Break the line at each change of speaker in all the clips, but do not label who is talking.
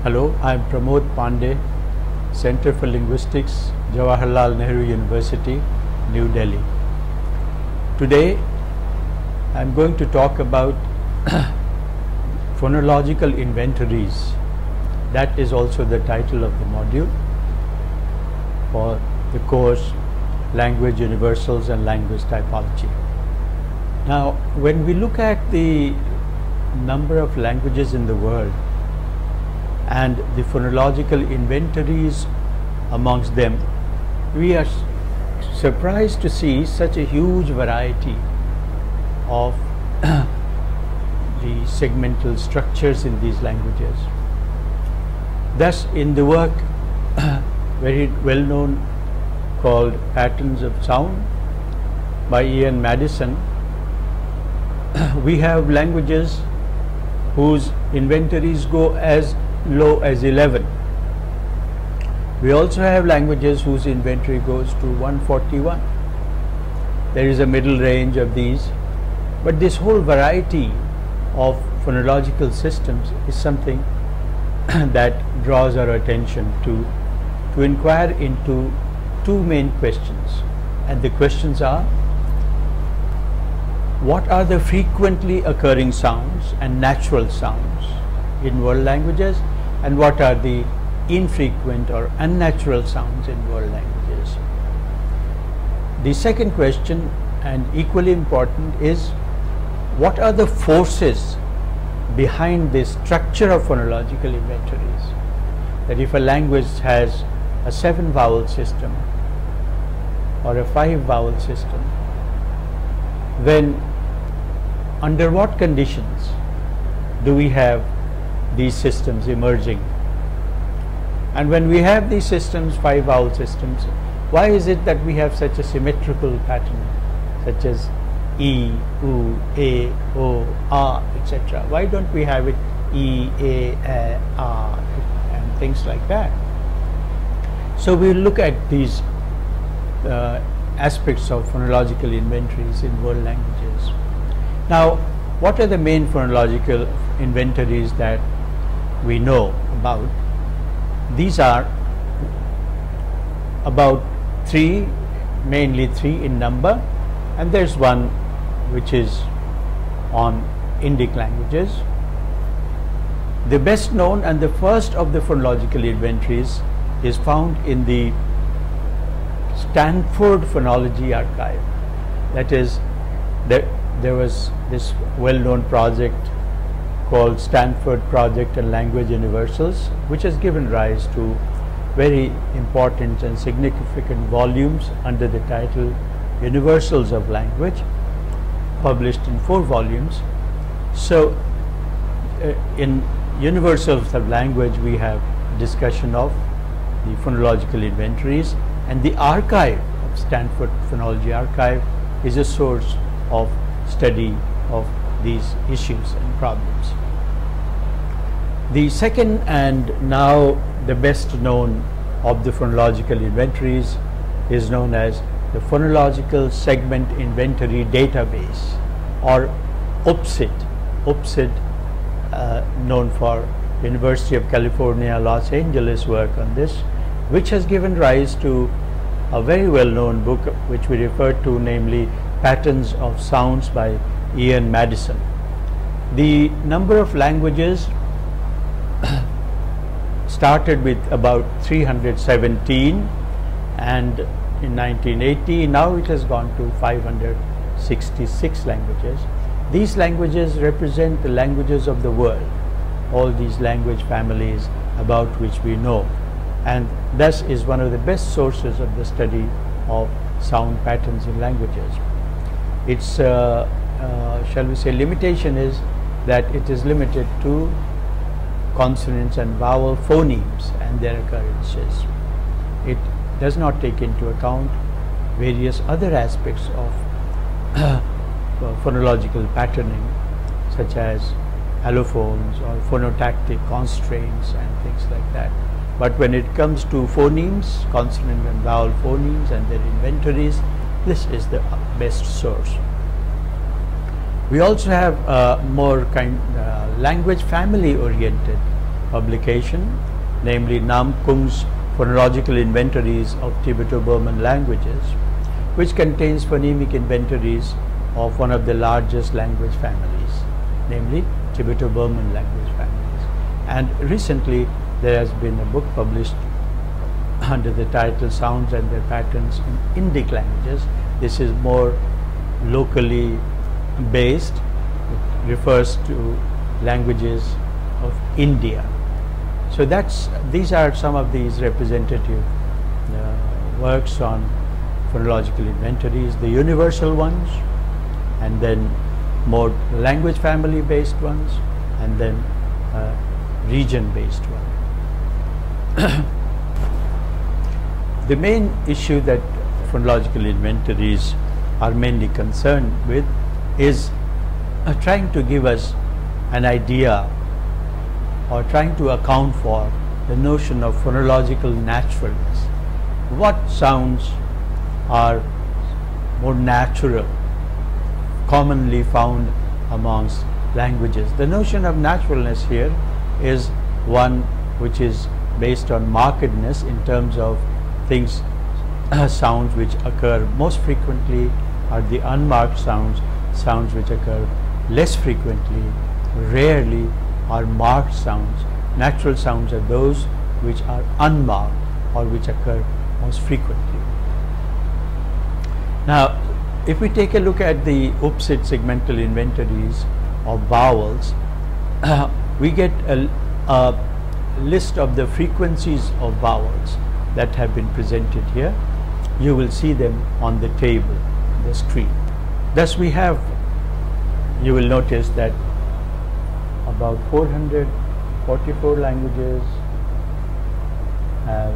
Hello, I am Pramod Pandey, Center for Linguistics, Jawaharlal Nehru University, New Delhi. Today, I am going to talk about phonological inventories. That is also the title of the module for the course Language Universals and Language Typology. Now, when we look at the number of languages in the world and the phonological inventories amongst them, we are surprised to see such a huge variety of the segmental structures in these languages. Thus, in the work very well known called Patterns of Sound by Ian Madison, we have languages whose inventories go as low as 11. We also have languages whose inventory goes to 141. There is a middle range of these, but this whole variety of phonological systems is something that draws our attention to inquire into two main questions. And the questions are: what are the frequently occurring sounds and natural sounds in world languages, and what are the infrequent or unnatural sounds in world languages? The second question, and equally important, is what are the forces behind the structure of phonological inventories? That if a language has a 7-vowel system or a 5-vowel system, then under what conditions do we have these systems emerging? And when we have these systems, 5-vowel systems, why is it that we have such a symmetrical pattern, such as E, U, A, O, A, etc.? Why don't we have it E, A, A, and things like that? So we look at these aspects of phonological inventories in world languages. Now, what are the main phonological inventories that we know about? These are about 3, mainly 3 in number, and there's one which is on Indic languages. The best known and the first of the phonological inventories is found in the Stanford Phonology Archive. That is, there was this well-known project called Stanford Project and Language Universals, which has given rise to very important and significant volumes under the title Universals of Language, published in 4 volumes. So in Universals of Language, we have discussion of the phonological inventories, and the archive of Stanford Phonology Archive is a source of study of these issues and problems. The second, and now the best known of the phonological inventories, is known as the Phonological Segment Inventory Database, or UPSID. UPSID, known for University of California, Los Angeles work on this, which has given rise to a very well-known book which we refer to, namely Patterns of Sounds by Ian Madison. The number of languages started with about 317, and in 1980 now it has gone to 566 languages. These languages represent the languages of the world, all these language families about which we know, and thus is one of the best sources of the study of sound patterns in languages. Its shall we say limitation is that it is limited to consonants and vowel phonemes and their occurrences. It does not take into account various other aspects of phonological patterning, such as allophones or phonotactic constraints and things like that. But when it comes to phonemes, consonant and vowel phonemes and their inventories, this is the best source. We also have more language family oriented publication, namely Nam Kung's Phonological Inventories of Tibeto-Burman Languages, which contains phonemic inventories of one of the largest language families, namely Tibeto-Burman language families. And recently there has been a book published under the title Sounds and Their Patterns in Indic Languages. This is more locally based. It refers to languages of India. So these are some of these representative works on phonological inventories, the universal ones, and then more language family based ones, and then region based ones. The main issue that phonological inventories are mainly concerned with is trying to give us an idea or trying to account for the notion of phonological naturalness. What sounds are more natural, commonly found amongst languages? The notion of naturalness here is one which is based on markedness in terms of things, sounds which occur most frequently are the unmarked sounds, sounds which occur less frequently, rarely are marked sounds. Natural sounds are those which are unmarked or which occur most frequently. Now, if we take a look at the UPSID segmental inventories of vowels, we get a list of the frequencies of vowels that have been presented here. You will see them on the table, the screen. Thus we have, you will notice that about 444 languages have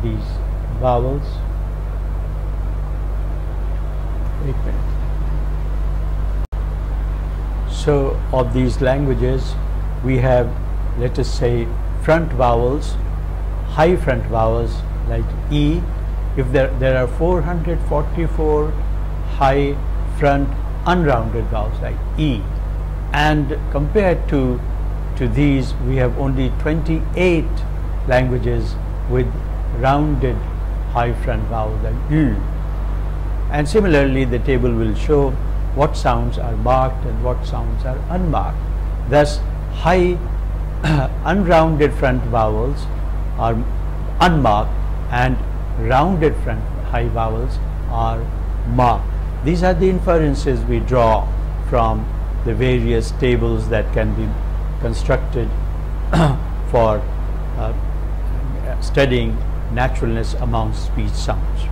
these vowels. So of these languages we have, let us say, front vowels, high front vowels like E. If there are 444 high front unrounded vowels like E, and compared to these we have only 28 languages with rounded high front vowels like U. And similarly the table will show what sounds are marked and what sounds are unmarked. Thus high unrounded front vowels are unmarked and rounded front high vowels are marked. These are the inferences we draw from the various tables that can be constructed for studying naturalness amongst speech sounds.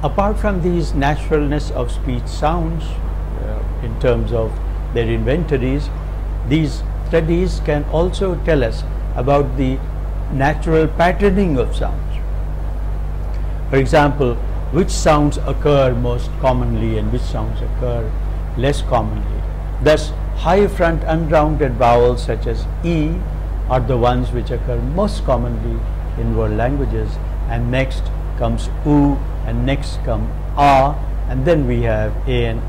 Apart from these naturalness of speech sounds in terms of their inventories, these studies can also tell us about the natural patterning of sounds. For example, which sounds occur most commonly and which sounds occur less commonly. Thus, high front unrounded vowels such as E are the ones which occur most commonly in world languages, and next comes U, and next come A, and then we have A and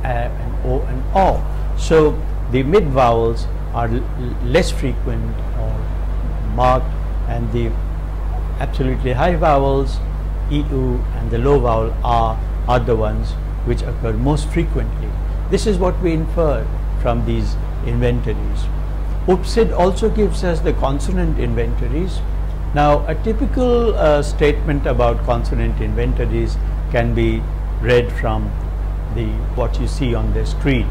O and O. So the mid vowels are less frequent or marked, and the absolutely high vowels EU and the low vowel A are the ones which occur most frequently. This is what we infer from these inventories. UPSID also gives us the consonant inventories. Now a typical statement about consonant inventories can be read from what you see on the screen.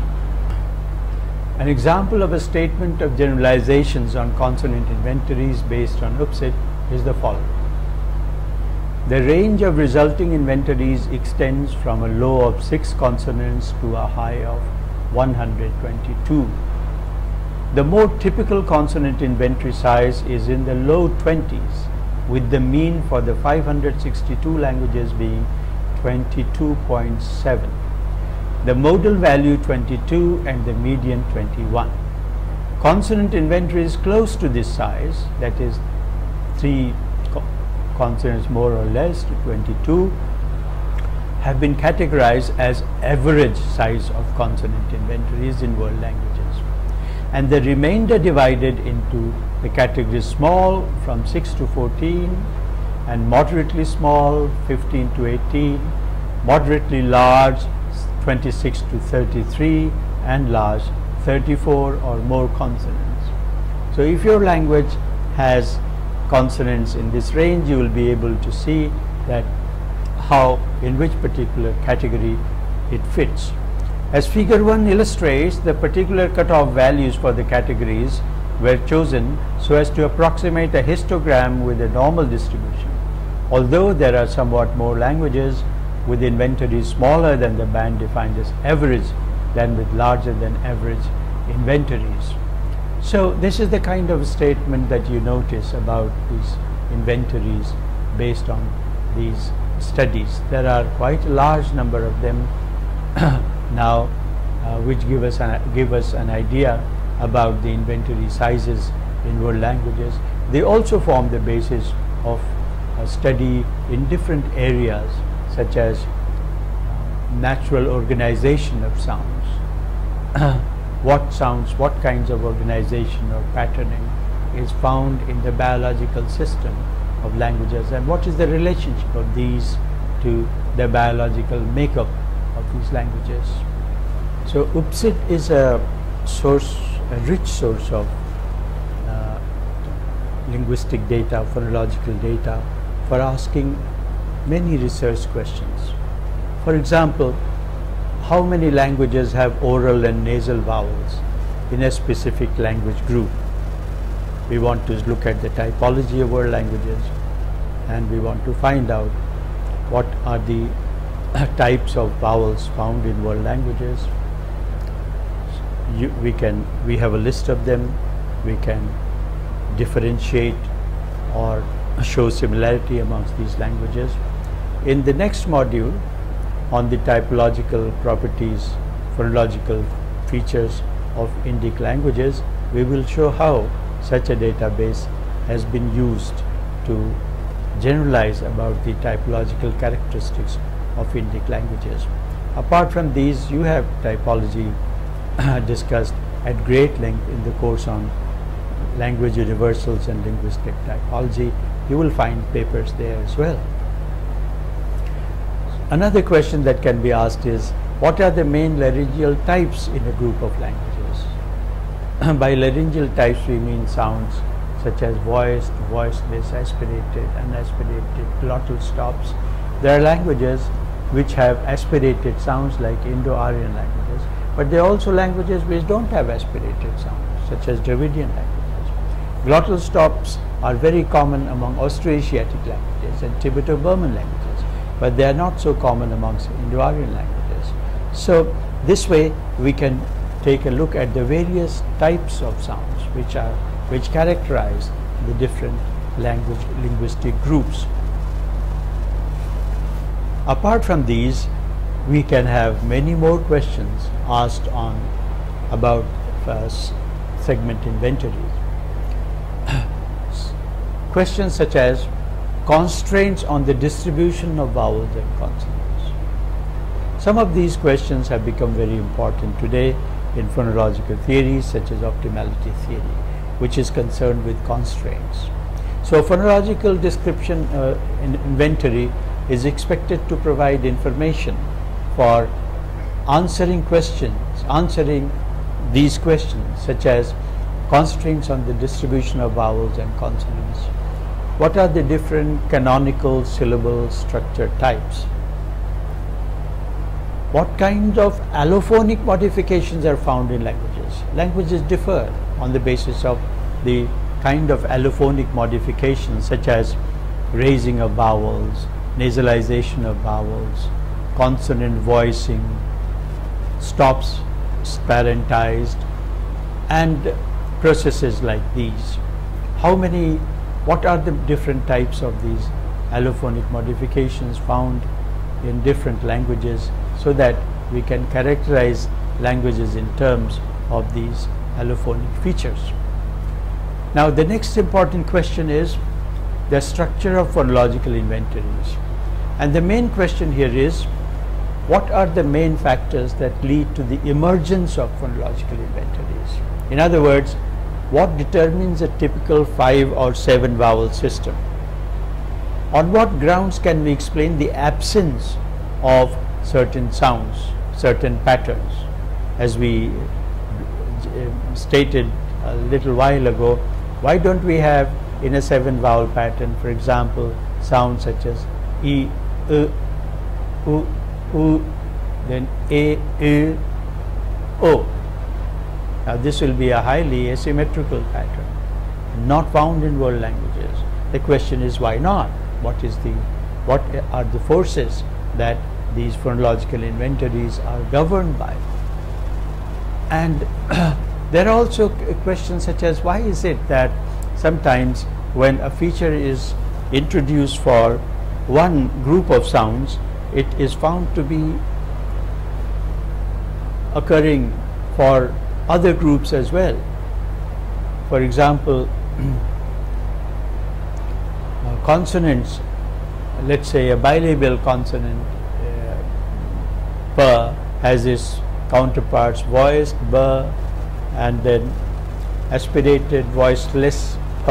An example of a statement of generalizations on consonant inventories based on UPSID is the following. The range of resulting inventories extends from a low of 6 consonants to a high of 122. The more typical consonant inventory size is in the low 20s, with the mean for the 562 languages being 22.7. The modal value 22 and the median 21. Consonant inventory is close to this size, that is 3 consonants more or less to 22, have been categorized as average size of consonant inventories in world languages. and the remainder divided into the categories small from 6 to 14, and moderately small 15 to 18, moderately large 26 to 33, and large 34 or more consonants. So if your language has consonants in this range, you will be able to see that how, in which particular category it fits. As figure 1 illustrates, the particular cutoff values for the categories were chosen so as to approximate a histogram with a normal distribution. Although there are somewhat more languages with inventories smaller than the band defined as average than with larger than average inventories. So this is the kind of statement that you notice about these inventories based on these studies. There are quite a large number of them now, which give us an idea about the inventory sizes in world languages. They also form the basis of a study in different areas, such as natural organization of sounds. What sounds, what kinds of organization or patterning is found in the biological system of languages, and what is the relationship of these to the biological makeup of these languages. So UPSID is a rich source of linguistic data, phonological data, for asking many research questions. For example, how many languages have oral and nasal vowels in a specific language group? We want to look at the typology of world languages, and we want to find out what are the types of vowels found in world languages. We have a list of them. We can differentiate or show similarity amongst these languages. In the next module on the typological properties, phonological features of Indic languages, we will show how such a database has been used to generalize about the typological characteristics of Indic languages. Apart from these, you have typology discussed at great length in the course on language universals and linguistic typology. You will find papers there as well. Another question that can be asked is, what are the main laryngeal types in a group of languages? By laryngeal types we mean sounds such as voiced, voiceless, aspirated, unaspirated, glottal stops. There are languages which have aspirated sounds like Indo-Aryan languages, but there are also languages which don't have aspirated sounds, such as Dravidian languages. Glottal stops are very common among Austroasiatic languages and Tibeto-Burman languages, but they are not so common amongst Indo-Aryan languages. So this way we can take a look at the various types of sounds which characterize the different linguistic groups. Apart from these, we can have many more questions asked on about segment inventories. Questions such as constraints on the distribution of vowels and consonants. Some of these questions have become very important today in phonological theories such as optimality theory, which is concerned with constraints. So phonological description inventory is expected to provide information for answering these questions such as constraints on the distribution of vowels and consonants. What are the different canonical syllable structure types? What kind of allophonic modifications are found in languages? Languages differ on the basis of the kind of allophonic modifications such as raising of vowels, nasalization of vowels, consonant voicing, stops parentized, and processes like these. What are the different types of these allophonic modifications found in different languages, so that we can characterize languages in terms of these allophonic features. Now the next important question is the structure of phonological inventories, and the main question here is what are the main factors that lead to the emergence of phonological inventories? In other words, what determines a typical 5 or 7 vowel system? On what grounds can we explain the absence of certain sounds, certain patterns? As we stated a little while ago, why don't we have in a 7 vowel pattern, for example, sounds such as E, U, then A, I, O. Now this will be a highly asymmetrical pattern, not found in world languages. The question is, why not? What are the forces that these phonological inventories are governed by? And there are also questions such as, why is it that sometimes when a feature is introduced for one group of sounds, it is found to be occurring for other groups as well? For example, consonants, let's say a bilabial consonant p has its counterparts voiced b, and then aspirated voiceless p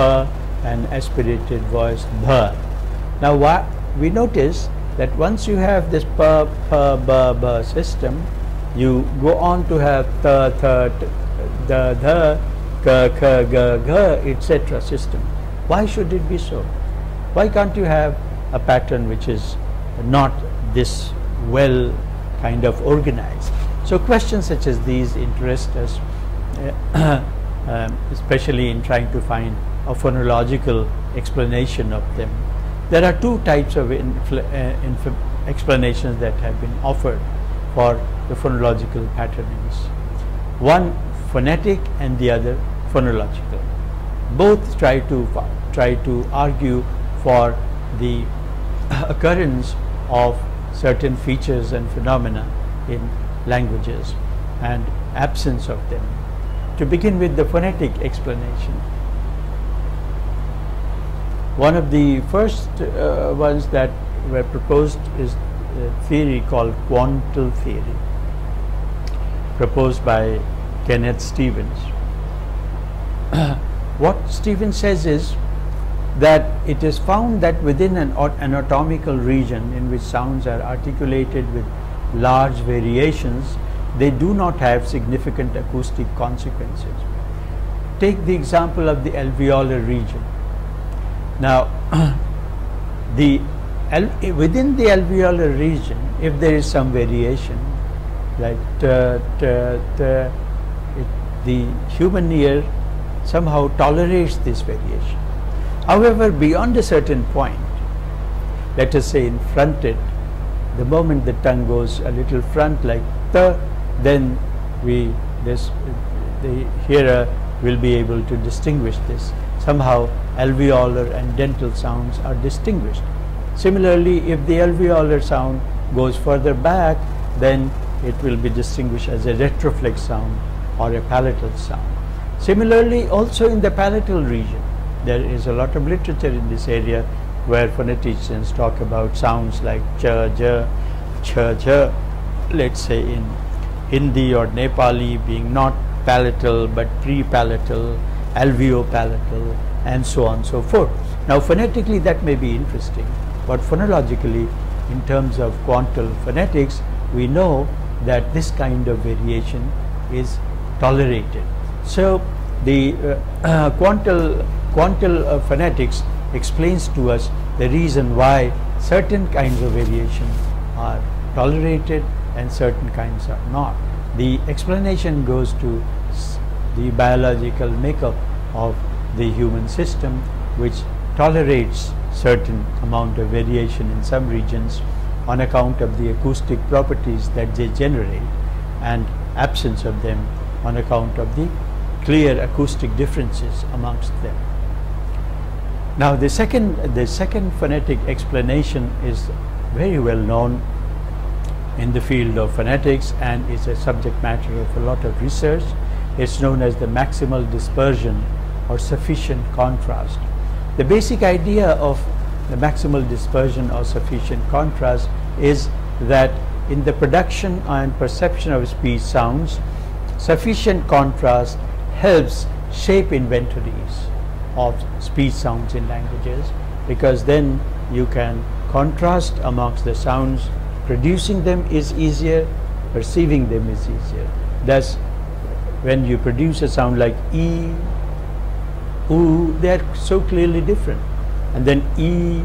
and aspirated voiced bh. Now we notice that once you have this p, p, b, b system, you go on to have th, th, d, th, k, k, g, g, etc. system. Why should it be so? Why can't you have a pattern which is not this well kind of organized? So questions such as these interest us, especially in trying to find a phonological explanation of them. There are two types of explanations that have been offered for the phonological patternings. One phonetic and the other phonological. Both try to argue for the occurrence of certain features and phenomena in languages and absence of them. To begin with the phonetic explanation, one of the first ones that were proposed is a theory called quantal theory, proposed by Kenneth Stevens. What Stevens says is that it is found that within an anatomical region in which sounds are articulated with large variations, they do not have significant acoustic consequences. Take the example of the alveolar region. Now, within the alveolar region, if there is some variation, like the human ear somehow tolerates this variation. However, beyond a certain point, let us say in fronted, the moment the tongue goes a little front like the, then the hearer will be able to distinguish this. Somehow alveolar and dental sounds are distinguished. Similarly, if the alveolar sound goes further back, then it will be distinguished as a retroflex sound or a palatal sound. Similarly, also in the palatal region, there is a lot of literature in this area where phoneticians talk about sounds like cha, ja, cha, ja, let's say in Hindi or Nepali being not palatal but pre-palatal, alveopalatal, and so on and so forth. Now phonetically that may be interesting, but phonologically, in terms of quantal phonetics, we know that this kind of variation is tolerated. So the quantal phonetics explains to us the reason why certain kinds of variation are tolerated and certain kinds are not. The explanation goes to the biological makeup of the human system, which tolerates certain amount of variation in some regions on account of the acoustic properties that they generate, and absence of them on account of the clear acoustic differences amongst them. Now the second phonetic explanation is very well known in the field of phonetics and is a subject matter of a lot of research. It's known as the maximal dispersion or sufficient contrast. The basic idea of the maximal dispersion or sufficient contrast is that in the production and perception of speech sounds, sufficient contrast helps shape inventories of speech sounds in languages, because then you can contrast amongst the sounds. Producing them is easier, perceiving them is easier. Thus, when you produce a sound like E, oo, they are so clearly different. And then E,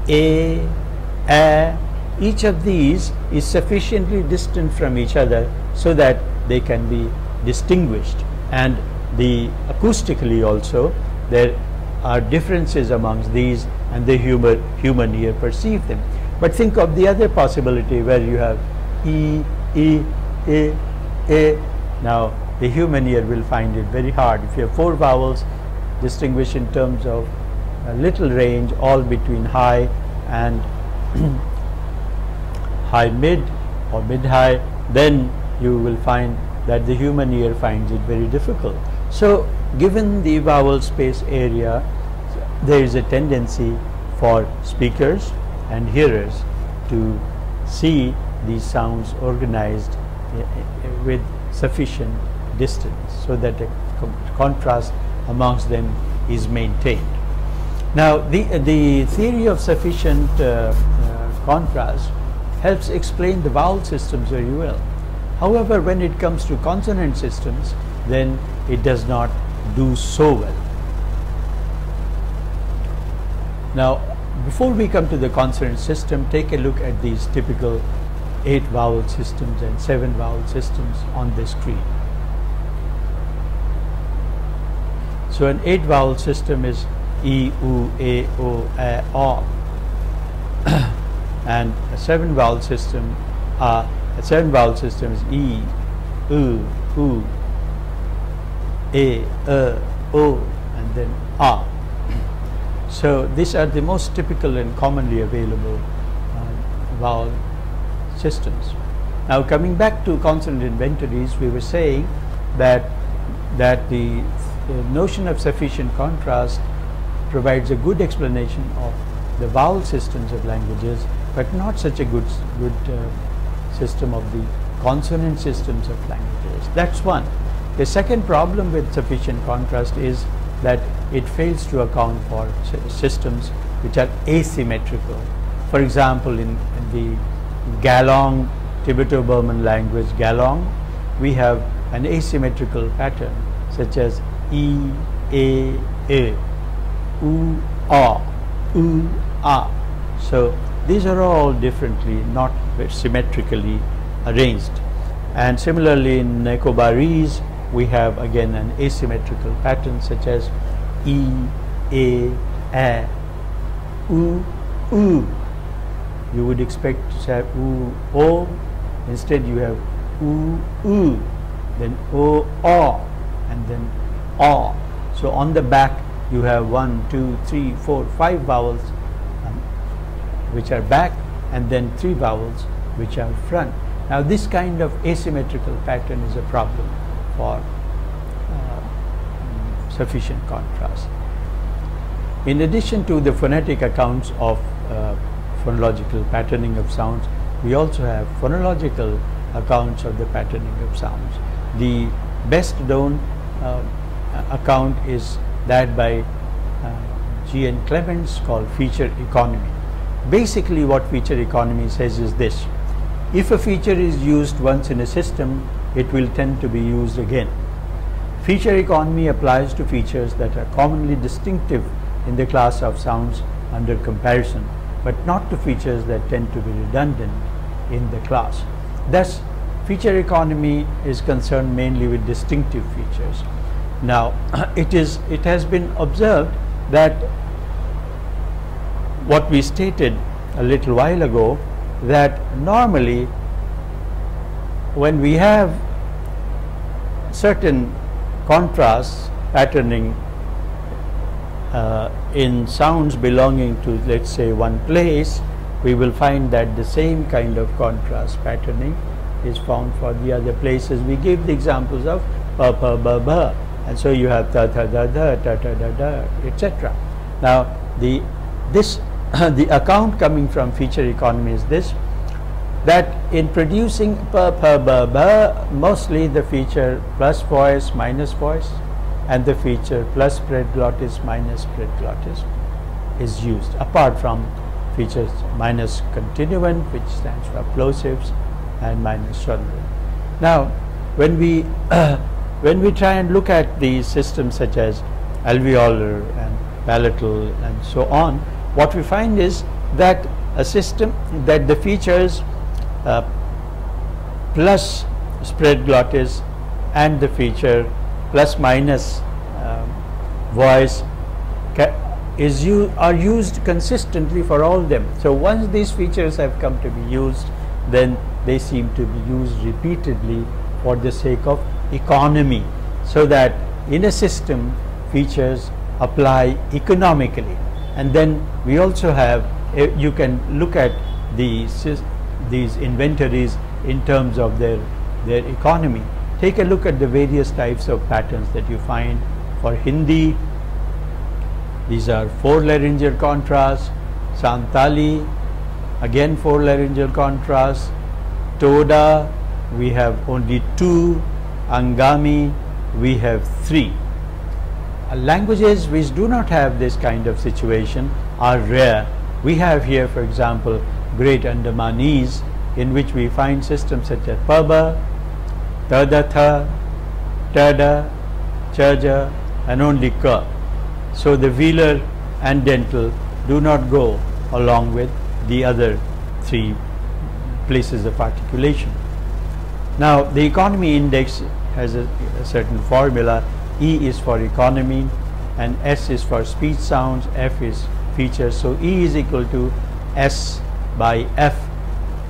A, each of these is sufficiently distant from each other so that they can be distinguished. And acoustically also, there are differences amongst these, and the human ear perceive them. But think of the other possibility where you have E, A. Now, the human ear will find it very hard. If you have 4 vowels, distinguished in terms of a little range, all between high and high mid or mid high, then you will find that the human ear finds it very difficult. So, given the vowel space area, there is a tendency for speakers and hearers to see these sounds organized with sufficient distance so that a contrast amongst them is maintained. Now, the theory of sufficient contrast helps explain the vowel systems very well. However, when it comes to consonant systems, then it does not do so well. Now, before we come to the consonant system, take a look at these typical 8 vowel systems and 7 vowel systems on the screen. So, an 8 vowel system is E, U, A, O, A, O. And a 7 vowel system is E, U, U, A, O, and then A. So these are the most typical and commonly available vowel systems. Now, coming back to consonant inventories, we were saying that the notion of sufficient contrast provides a good explanation of the vowel systems of languages, but not such a good system of the consonant systems of languages. That's one. The second problem with sufficient contrast is that it fails to account for systems which are asymmetrical. For example, in the Galong, Tibeto-Burman language Galong, we have an asymmetrical pattern such as E, A, U, A. So these are all differently, not symmetrically arranged. And similarly, in Nicobarese, we have again an asymmetrical pattern such as E, A, U. You would expect to have U, O. Instead, you have U, then O, and then O. So on the back, you have 1, 2, 3, 4, 5 vowels which are back, and then 3 vowels which are front. Now, this kind of asymmetrical pattern is a problem for sufficient contrast. In addition to the phonetic accounts of phonological patterning of sounds, we also have phonological accounts of the patterning of sounds. The best known account is that by G.N. Clements, called feature economy. Basically, what feature economy says is this: if a feature is used once in a system, it will tend to be used again. Feature economy applies to features that are commonly distinctive in the class of sounds under comparison, but not to features that tend to be redundant in the class. Thus, feature economy is concerned mainly with distinctive features. Now, it has been observed that what we stated a little while ago, that normally when we have certain contrasts patterning in sounds belonging to, let's say, one place, we will find that the same kind of contrast patterning is found for the other places. We gave the examples of pa, pa, ba, ba, and so you have ta, ta, da, da, ta, ta, da, da, etc. Now, the account coming from feature economy is this: that in producing p, p, b, b, mostly the feature plus voice minus voice and the feature plus spread glottis minus spread glottis is used, apart from features minus continuant, which stands for plosives, and minus sonorant. Now, when we when we try and look at these systems such as alveolar and palatal and so on, what we find is that a system that the features plus spread glottis and the feature plus minus voice are used consistently for all them. So once these features have come to be used, then they seem to be used repeatedly for the sake of economy, so that in a system features apply economically. And then we also have, you can look at these inventories in terms of their economy. Take a look at the various types of patterns that you find for Hindi. These are 4 laryngeal contrasts. Santali, again 4 laryngeal contrasts. Toda, we have only 2. Angami, we have 3. Languages which do not have this kind of situation are rare. We have here, for example, Great Andamanese, in which we find systems such as Paba, Tadatha, Tada, Chaja, and only Ka. So the velar and dental do not go along with the other 3 places of articulation. Now, the economy index has a certain formula. E is for economy and S is for speech sounds, F is features. So E is equal to S by F.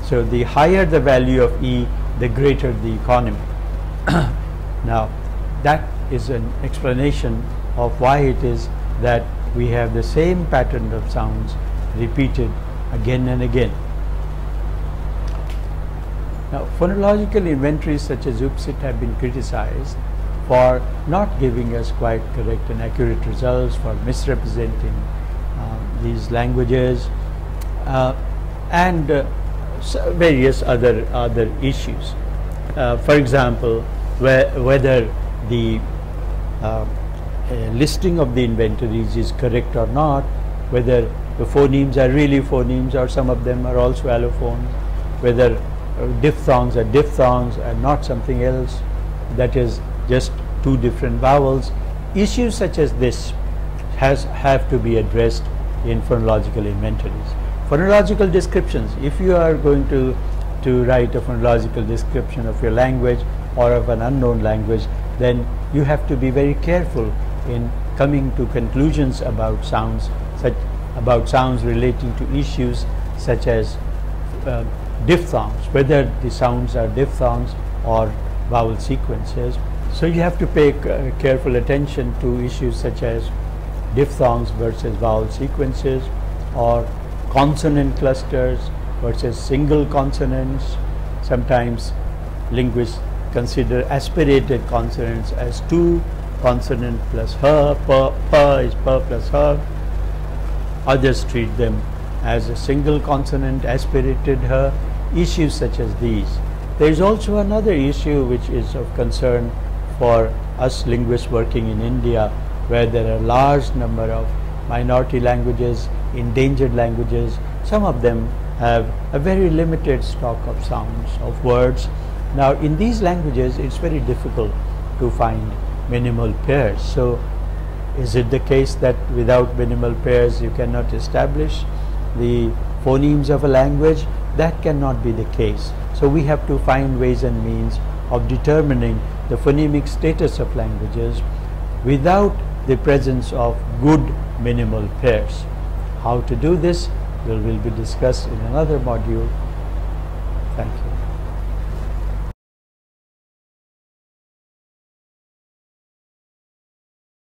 So the higher the value of E, the greater the economy. Now, that is an explanation of why it is that we have the same pattern of sounds repeated again and again. Now, phonological inventories such as UPSIT have been criticized for not giving us quite correct and accurate results, for misrepresenting these languages, and various other issues. For example, whether the listing of the inventories is correct or not, whether the phonemes are really phonemes or some of them are also allophones, whether diphthongs are diphthongs and not something else, that is just 2 different vowels. Issues such as this have to be addressed in phonological inventories. Phonological descriptions, if you are going to write a phonological description of your language or of an unknown language, then you have to be very careful in coming to conclusions about sounds relating to issues such as diphthongs, whether the sounds are diphthongs or vowel sequences. So you have to pay careful attention to issues such as diphthongs versus vowel sequences, or consonant clusters versus single consonants. Sometimes linguists consider aspirated consonants as 2 consonant plus her, pa is pa plus her. Others treat them as a single consonant, aspirated her. Issues such as these. There is also another issue which is of concern for us linguists working in India, where there are large number of minority languages, endangered languages. Some of them have a very limited stock of sounds, of words. Now, in these languages, it's very difficult to find minimal pairs. So, is it the case that without minimal pairs you cannot establish the phonemes of a language? That cannot be the case. So we have to find ways and means of determining the phonemic status of languages without the presence of good minimal pairs. How to do this will be discussed in another module. Thank you.